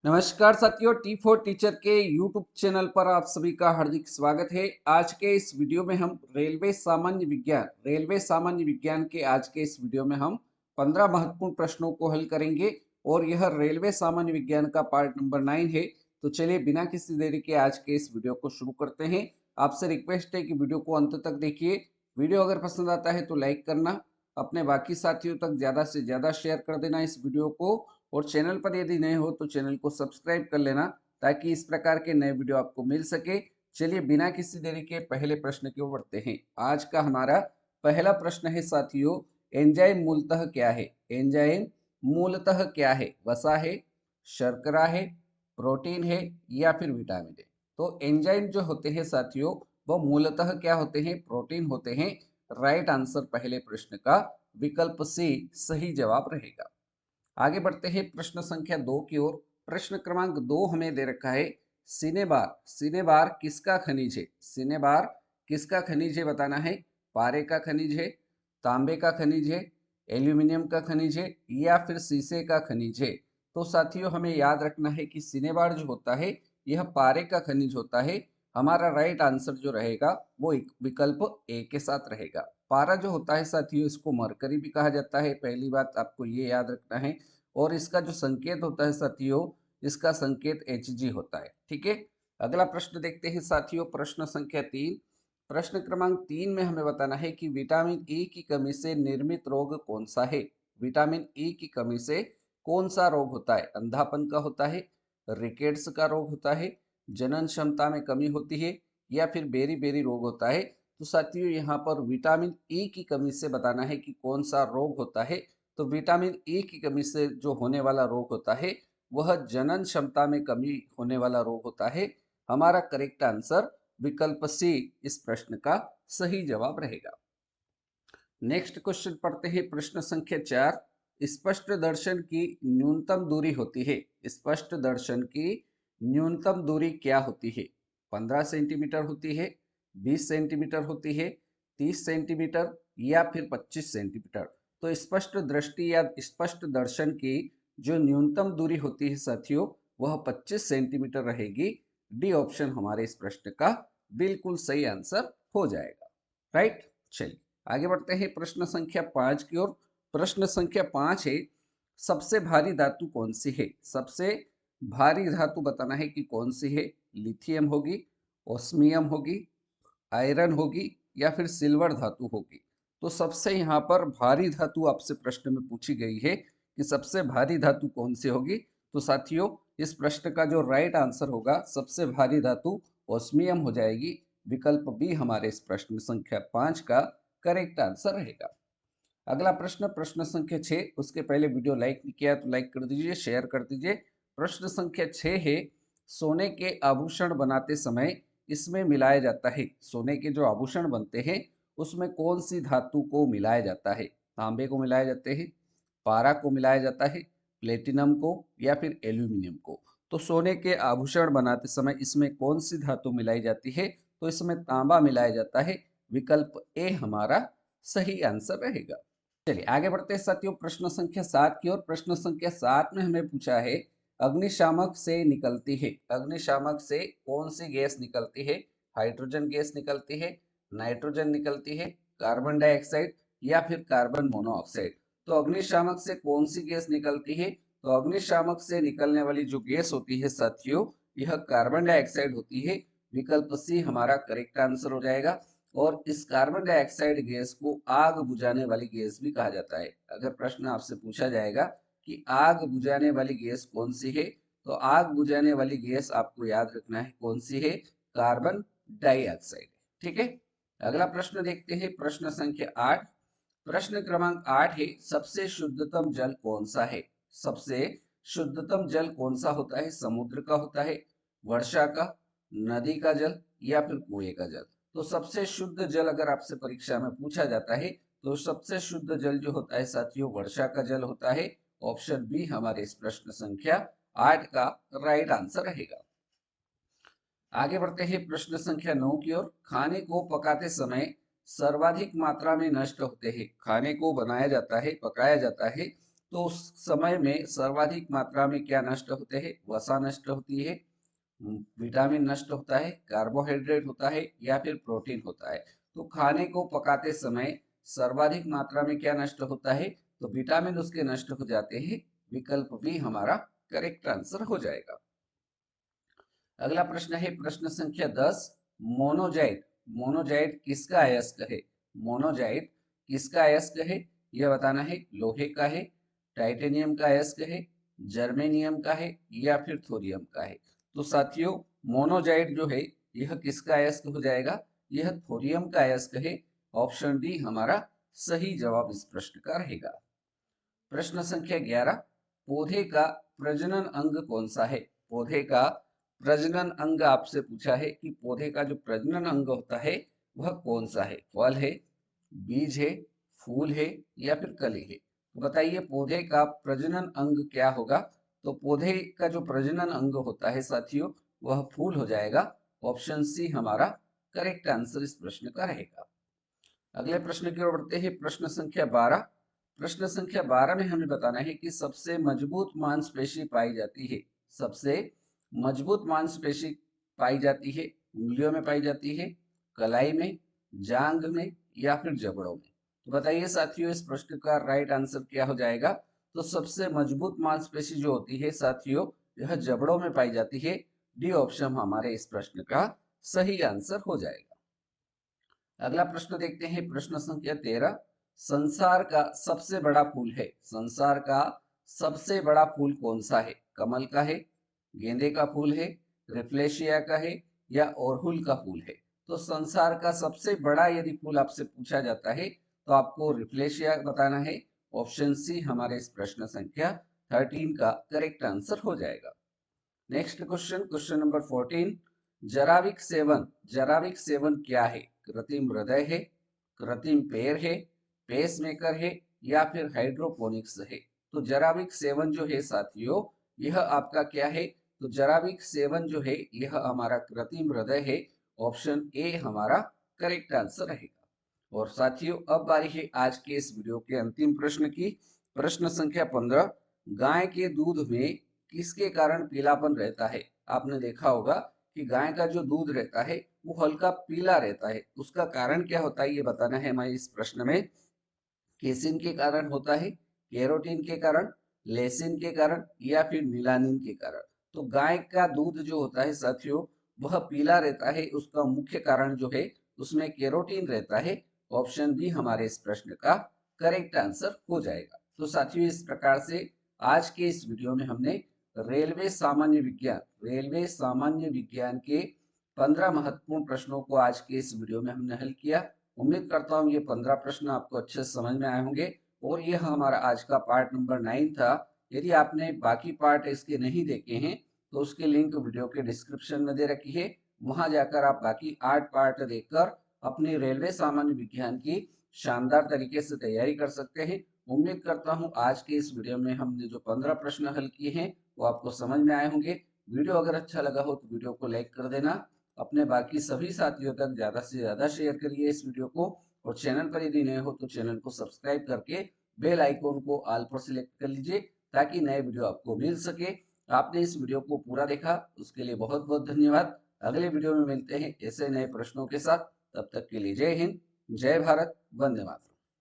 नमस्कार साथियों, टी4 टीचर के यूट्यूब चैनल पर आप सभी का हार्दिक स्वागत है। आज के इस वीडियो में हम रेलवे सामान्य विज्ञान के आज के इस वीडियो में हम 15 महत्वपूर्ण प्रश्नों को हल करेंगे और यह रेलवे सामान्य विज्ञान का पार्ट नंबर 9 है। तो चलिए बिना किसी देरी के आज के इस वीडियो को शुरू करते हैं। आपसे रिक्वेस्ट है कि वीडियो को अंत तक देखिए। वीडियो अगर पसंद आता है तो लाइक करना, अपने बाकी साथियों तक ज्यादा से ज्यादा शेयर कर देना इस वीडियो को, और चैनल पर यदि नए हो तो चैनल को सब्सक्राइब कर लेना ताकि इस प्रकार के नए वीडियो आपको मिल सके। चलिए बिना किसी देरी के पहले प्रश्न की ओर बढ़ते हैं। आज का हमारा पहला प्रश्न है साथियों, एंजाइम मूलतः क्या है? एंजाइम मूलतः क्या है? वसा है, शर्करा है, प्रोटीन है या फिर विटामिन है? तो एंजाइम जो होते हैं साथियों वो मूलतः क्या होते हैं? प्रोटीन होते हैं। राइट आंसर पहले प्रश्न का विकल्प सी सही जवाब रहेगा। आगे बढ़ते हैं प्रश्न संख्या 2 की ओर। प्रश्न क्रमांक 2 हमें दे रखा है, सिनेबार सिनेबार किसका खनिज है? सिनेबार किसका खनिज है बताना है। पारे का खनिज है, तांबे का खनिज है, एल्यूमिनियम का खनिज है या फिर शीशे का खनिज है? तो साथियों हमें याद रखना है कि सिनेबार जो होता है यह पारे का खनिज होता है। हमारा राइट आंसर जो रहेगा वो विकल्प ए के साथ रहेगा। पारा जो होता है साथियों इसको मरकरी भी कहा जाता है, पहली बात आपको ये याद रखना है। और इसका जो संकेत होता है साथियों, इसका संकेत Hg होता है। ठीक है, अगला प्रश्न देखते हैं साथियों, प्रश्न संख्या 3। प्रश्न क्रमांक 3 में हमें बताना है कि विटामिन ई की कमी से निर्मित रोग कौन सा है? विटामिन ई की कमी से कौन सा रोग होता है? अंधापन का होता है, रिकेट्स का रोग होता है, जनन क्षमता में कमी होती है या फिर बेरी बेरी रोग होता है? तो साथियों यहाँ पर विटामिन ई की कमी से बताना है कि कौन सा रोग होता है। तो विटामिन ई की कमी से जो होने वाला रोग होता है वह जनन क्षमता में कमी होने वाला रोग होता है। हमारा करेक्ट आंसर विकल्प सी इस प्रश्न का सही जवाब रहेगा। नेक्स्ट क्वेश्चन पढ़ते हैं, प्रश्न संख्या 4। स्पष्ट दर्शन की न्यूनतम दूरी होती है। स्पष्ट दर्शन की न्यूनतम दूरी क्या होती है? 15 सेंटीमीटर होती है, 20 सेंटीमीटर होती है, 30 सेंटीमीटर या फिर 25 सेंटीमीटर? तो स्पष्ट दृष्टि या स्पष्ट दर्शन की जो न्यूनतम दूरी होती है साथियों वह 25 सेंटीमीटर रहेगी। डी ऑप्शन हमारे इस प्रश्न का बिल्कुल सही आंसर हो जाएगा। राइट, चलिए आगे बढ़ते हैं प्रश्न संख्या 5 की ओर। प्रश्न संख्या 5 है, सबसे भारी धातु कौन सी है? सबसे भारी धातु बताना है कि कौन सी है। लिथियम होगी, ओस्मियम होगी, आयरन होगी या फिर सिल्वर धातु होगी? तो सबसे यहाँ पर भारी धातु आपसे प्रश्न में पूछी गई है कि सबसे भारी धातु कौन सी होगी। तो साथियों इस प्रश्न का जो राइट आंसर होगा सबसे भारी धातु ओस्मियम हो जाएगी। विकल्प बी हमारे इस प्रश्न संख्या 5 का करेक्ट आंसर रहेगा। अगला प्रश्न, प्रश्न संख्या 6। उसके पहले वीडियो लाइक नहीं किया तो लाइक कर दीजिए, शेयर कर दीजिए। प्रश्न संख्या 6 है, सोने के आभूषण बनाते समय इसमें मिलाया जाता है। सोने के जो आभूषण बनते हैं उसमें कौन सी धातु को मिलाया जाता है? तांबे को मिलाए जाते हैं, पारा को मिलाया जाता है, प्लेटिनम को या फिर एल्यूमिनियम को? तो सोने के आभूषण बनाते समय इसमें कौन सी धातु मिलाई जाती है? तो इसमें तांबा मिलाया जाता है। विकल्प ए हमारा सही आंसर रहेगा। चलिए आगे बढ़ते हैं साथियों, प्रश्न संख्या 7 की ओर। प्रश्न संख्या 7 में हमें पूछा है, अग्निशामक से निकलती है, अग्निशामक से कौन सी गैस निकलती है? हाइड्रोजन गैस निकलती है, नाइट्रोजन निकलती है, कार्बन डाइऑक्साइड या फिर कार्बन मोनोऑक्साइड? तो अग्निशामक से कौन सी गैस निकलती है? तो अग्निशामक से निकलने वाली जो गैस होती है साथियों यह कार्बन डाइऑक्साइड होती है। विकल्प सी हमारा करेक्ट आंसर हो जाएगा। और इस कार्बन डाइऑक्साइड गैस को आग बुझाने वाली गैस भी कहा जाता है। अगर प्रश्न आपसे पूछा जाएगा कि आग बुझाने वाली गैस कौन सी है, तो आग बुझाने वाली गैस आपको याद रखना है कौन सी है, कार्बन डाइऑक्साइड। ठीक है, अगला प्रश्न देखते हैं, प्रश्न संख्या 8। प्रश्न क्रमांक 8 है, सबसे शुद्धतम जल कौन सा है? सबसे शुद्धतम जल कौन सा होता है? समुद्र का होता है, वर्षा का, नदी का जल या फिर कुएं का जल? तो सबसे शुद्ध जल अगर आपसे परीक्षा में पूछा जाता है तो सबसे शुद्ध जल जो होता है साथियों वर्षा का जल होता है। ऑप्शन बी हमारे इस प्रश्न संख्या 8 का राइट आंसर रहेगा। आगे बढ़ते हैं प्रश्न संख्या 9 की ओर। खाने को पकाते समय सर्वाधिक मात्रा में नष्ट होते हैं। खाने को बनाया जाता है, पकाया जाता है तो उस समय में सर्वाधिक मात्रा में क्या नष्ट होते हैं? वसा नष्ट होती है, विटामिन नष्ट होता है, कार्बोहाइड्रेट होता है या फिर प्रोटीन होता है। तो खाने को पकाते समय सर्वाधिक मात्रा में क्या नष्ट होता है? तो विटामिन उसके नष्ट हो जाते हैं। विकल्प भी हमारा करेक्ट आंसर हो जाएगा। अगला प्रश्न है प्रश्न संख्या 10। मोनोजाइट, मोनोजाइट किसका अयस्क है? मोनोजाइट किसका अयस्क है यह बताना है। लोहे का है, टाइटेनियम का अयस्क है, जर्मेनियम का है या फिर थोरियम का है? तो साथियों मोनोजाइट जो है यह किसका अयस्क हो जाएगा? यह थोरियम का अयस्क है। ऑप्शन डी हमारा सही जवाब इस प्रश्न का रहेगा। प्रश्न संख्या 11। पौधे का प्रजनन अंग कौन सा है? पौधे का प्रजनन अंग आपसे पूछा है कि पौधे का जो प्रजनन अंग होता है वह कौन सा है? फल है, बीज है, फूल है या फिर कली है? तो बताइए पौधे का प्रजनन अंग क्या होगा? तो पौधे का जो प्रजनन अंग होता है साथियों वह फूल हो जाएगा। ऑप्शन सी हमारा करेक्ट आंसर इस प्रश्न का रहेगा। अगले प्रश्न की ओर बढ़ते हैं। प्रश्न संख्या 12। प्रश्न संख्या 12 में हमें बताना है कि सबसे मजबूत मांसपेशी पाई जाती है। सबसे मजबूत मांसपेशी पाई जाती है उंगलियों में पाई जाती है, कलाई में, जांग में या फिर जबड़ों में? तो बताइए साथियों इस प्रश्न का राइट आंसर क्या हो जाएगा? तो सबसे मजबूत मांसपेशी जो होती है साथियों यह जबड़ों में पाई जाती है। डी ऑप्शन हमारे इस प्रश्न का सही आंसर हो जाएगा। अगला प्रश्न देखते हैं प्रश्न संख्या 13। संसार का सबसे बड़ा फूल है, संसार का सबसे बड़ा फूल कौन सा है? कमल का है, गेंदे का फूल है, रिफ्लेशिया का है या अड़हुल का फूल है? तो संसार का सबसे बड़ा यदि फूल आपसे पूछा जाता है तो आपको रिफ्लेशिया बताना है। ऑप्शन सी हमारे इस प्रश्न संख्या 13 का करेक्ट आंसर हो जाएगा। Next question, question number 14। जराविक सेवन, जराविक सेवन क्या है? कृत्रिम हृदय है, कृत्रिम पैर है, पेसमेकर है या फिर हाइड्रोपोनिक्स है? तो जराविक सेवन जो है साथियों यह आपका क्या है? तो जराविक सेवन जो है यह हमारा कृत्रिम हृदय है। ऑप्शन ए हमारा करेक्ट आंसर रहेगा। और साथियों अब बारी है आज के इस वीडियो के अंतिम प्रश्न की। प्रश्न संख्या 15। गाय के दूध में किसके कारण पीलापन रहता है? आपने देखा होगा कि गाय का जो दूध रहता है वो हल्का पीला रहता है, उसका कारण क्या होता है ये बताना है हमें इस प्रश्न में। केसिन के कारण होता है, कैरोटीन के कारण, लेसिन के कारण या फिर मिलानिन के कारण? तो गाय का दूध जो होता है साथियों वह पीला रहता है, उसका मुख्य कारण जो है उसमें कैरोटीन रहता है। ऑप्शन बी हमारे इस प्रश्न का करेक्ट आंसर हो जाएगा। तो साथियों इस प्रकार से आज के इस वीडियो में हमने रेलवे सामान्य विज्ञान, रेलवे सामान्य विज्ञान के 15 महत्वपूर्ण प्रश्नों को आज के इस वीडियो में हमने हल किया। उम्मीद करता हूँ ये 15 प्रश्न आपको अच्छे से समझ में आए होंगे और यह हमारा आज का पार्ट नंबर 9 था। यदि आपने बाकी पार्ट इसके नहीं देखे हैं तो उसकी लिंक वीडियो के डिस्क्रिप्शन में दे रखी है, वहां जाकर आप बाकी 8 पार्ट देखकर अपनी रेलवे सामान्य विज्ञान की शानदार तरीके से तैयारी कर सकते हैं। उम्मीद करता हूँ आज के इस वीडियो में हमने जो 15 प्रश्न हल किए हैं वो आपको समझ में आए होंगे। वीडियो अगर अच्छा लगा हो तो वीडियो को लाइक कर देना, अपने बाकी सभी साथियों तक ज्यादा से ज्यादा शेयर करिए इस वीडियो को, और चैनल पर यदि नए हो तो चैनल को सब्सक्राइब करके बेल आइकॉन को ऑल पर सिलेक्ट कर लीजिए ताकि नए वीडियो आपको मिल सके। आपने इस वीडियो को पूरा देखा उसके लिए बहुत बहुत धन्यवाद। अगले वीडियो में मिलते हैं ऐसे नए प्रश्नों के साथ, तब तक के लिए जय हिंद, जय भारत, वंदे मातरम।